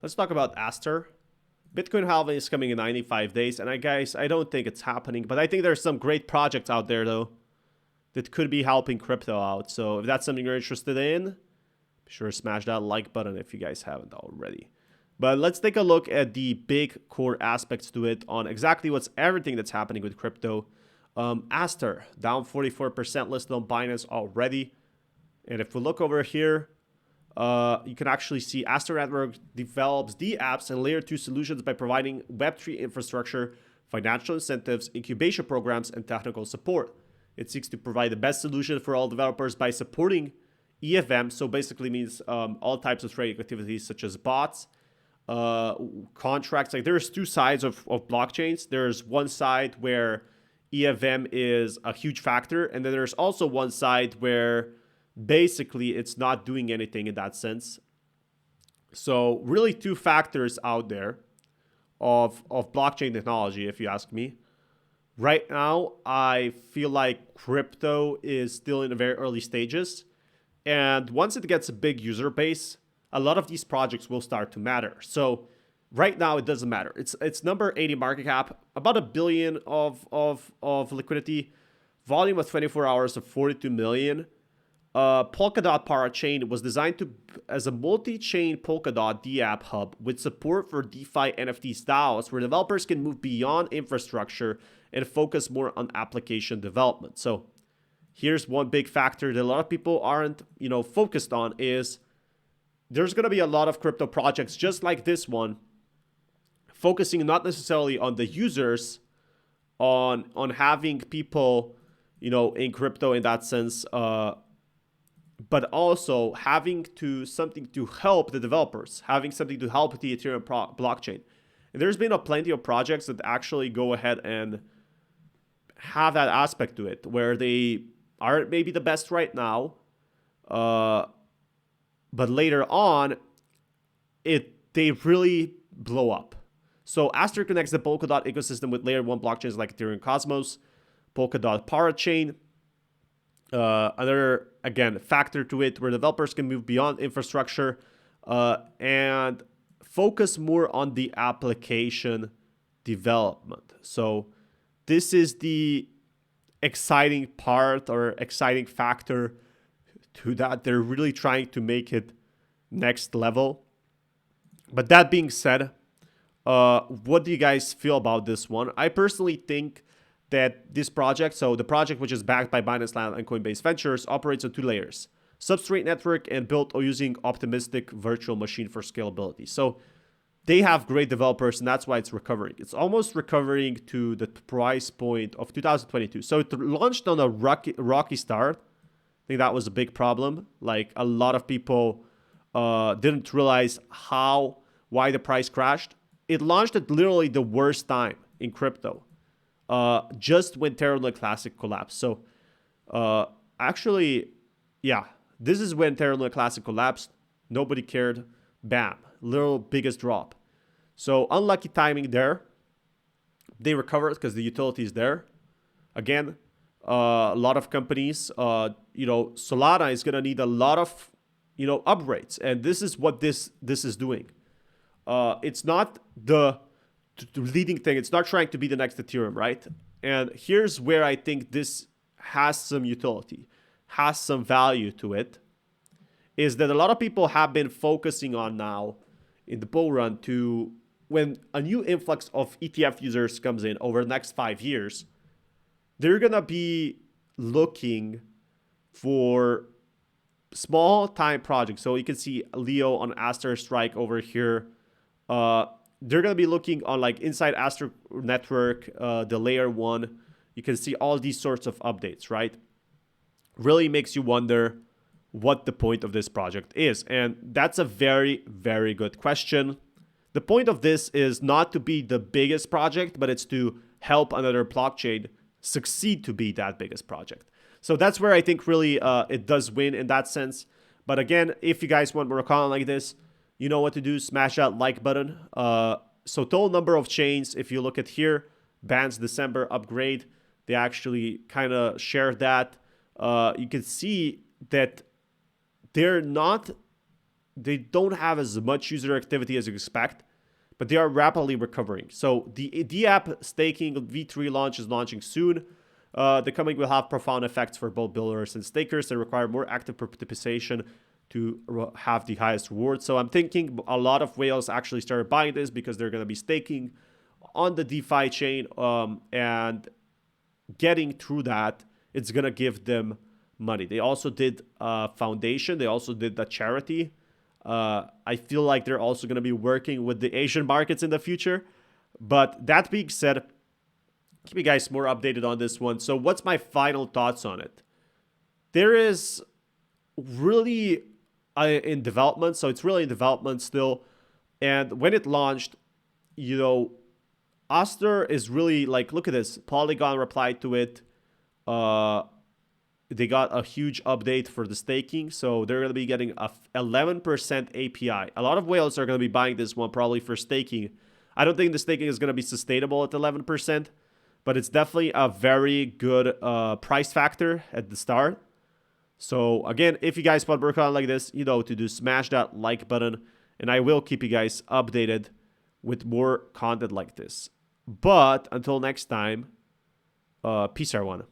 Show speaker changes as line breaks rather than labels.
Let's talk about Astar. Bitcoin halving is coming in 95 days, and I don't think it's happening, but I think there's some great projects out there though that could be helping crypto out. So if that's something you're interested in, be sure to smash that like button if you guys haven't already. But let's take a look at the big core aspects to it on exactly what's everything that's happening with crypto. Astar down 44% listed on Binance already, and if we look over here, you can actually see Astar Network develops the apps and layer 2 solutions by providing Web3 infrastructure, financial incentives, incubation programs, and technical support. It seeks to provide the best solution for all developers by supporting EFM, so basically means all types of trading activities such as bots, contracts. Like there's two sides of blockchains. There's one side where EFM is a huge factor, and then there's also one side where basically it's not doing anything in that sense. So really two factors out there of blockchain technology, if you ask me. Right now, I feel like crypto is still in the very early stages. And once it gets a big user base, a lot of these projects will start to matter. So right now, it doesn't matter. It's number 80 market cap, about $1 billion of liquidity, volume of 24 hours of 42 million. Polkadot Parachain was designed as a multi-chain Polkadot DApp hub with support for DeFi NFTs DAOs, where developers can move beyond infrastructure and focus more on application development. So here's one big factor that a lot of people aren't, focused on is there's going to be a lot of crypto projects just like this one, focusing not necessarily on the users, on having people, in crypto in that sense, but also having something to help the developers, having something to help the Ethereum blockchain. And there's been plenty of projects that actually go ahead and have that aspect to it, where they aren't maybe the best right now, but later on, they really blow up. So Astar connects the Polkadot ecosystem with layer 1 blockchains like Ethereum Cosmos, Polkadot Parachain. Another, again, factor to it where developers can move beyond infrastructure and focus more on the application development. So this is the exciting part or exciting factor to that. They're really trying to make it next level. But that being said, what do you guys feel about this one? I personally think that this project, so the project which is backed by Binance Land and Coinbase Ventures, operates on two layers: Substrate Network and built using optimistic virtual machine for scalability. So they have great developers, and that's why it's recovering. It's almost recovering to the price point of 2022. So it launched on a rocky start. I think that was a big problem. Like a lot of people didn't realize why the price crashed. It launched at literally the worst time in crypto. Just when Terra Luna Classic collapsed. So actually, yeah, this is when Terra Luna Classic collapsed. Nobody cared. Bam, little biggest drop. So unlucky timing there. They recovered because the utility is there. Again, a lot of companies, Solana is gonna need a lot of, upgrades, and this is what this is doing. It's not the leading thing. It's not trying to be the next Ethereum, right? And here's where I think this has some utility, has some value to it, is that a lot of people have been focusing on now in the bull run to when a new influx of ETF users comes in over the next 5 years, they're going to be looking for small time projects. So you can see Leo on Astar Strike over here. They're going to be looking on like inside Astar Network, the layer 1. You can see all these sorts of updates, right? Really makes you wonder what the point of this project is. And that's a very, very good question. The point of this is not to be the biggest project, but it's to help another blockchain succeed to be that biggest project. So that's where I think really it does win in that sense. But again, if you guys want more content like this, you know what to do. Smash that like button. So total number of chains, if you look at here, Band's December upgrade, they actually kind of shared that. You can see that they're not they don't have as much user activity as you expect, but they are rapidly recovering. So the DApp staking V3 launch is launching soon. The coming will have profound effects for both builders and stakers that require more active participation to have the highest reward. So I'm thinking a lot of whales actually started buying this because they're going to be staking on the DeFi chain, and getting through that, it's going to give them money. They also did a foundation. They also did the charity. I feel like they're also going to be working with the Asian markets in the future. But that being said, keep you guys more updated on this one. So what's my final thoughts on it? There is really in development. So it's really in development still. And when it launched, you know, Astar is really like, look at this. Polygon replied to it. They got a huge update for the staking. So they're going to be getting a 11% API. A lot of whales are going to be buying this one probably for staking. I don't think the staking is going to be sustainable at 11%, but it's definitely a very good price factor at the start. So again, if you guys want to work on like this, you know, to do smash that like button, and I will keep you guys updated with more content like this. But until next time, peace everyone.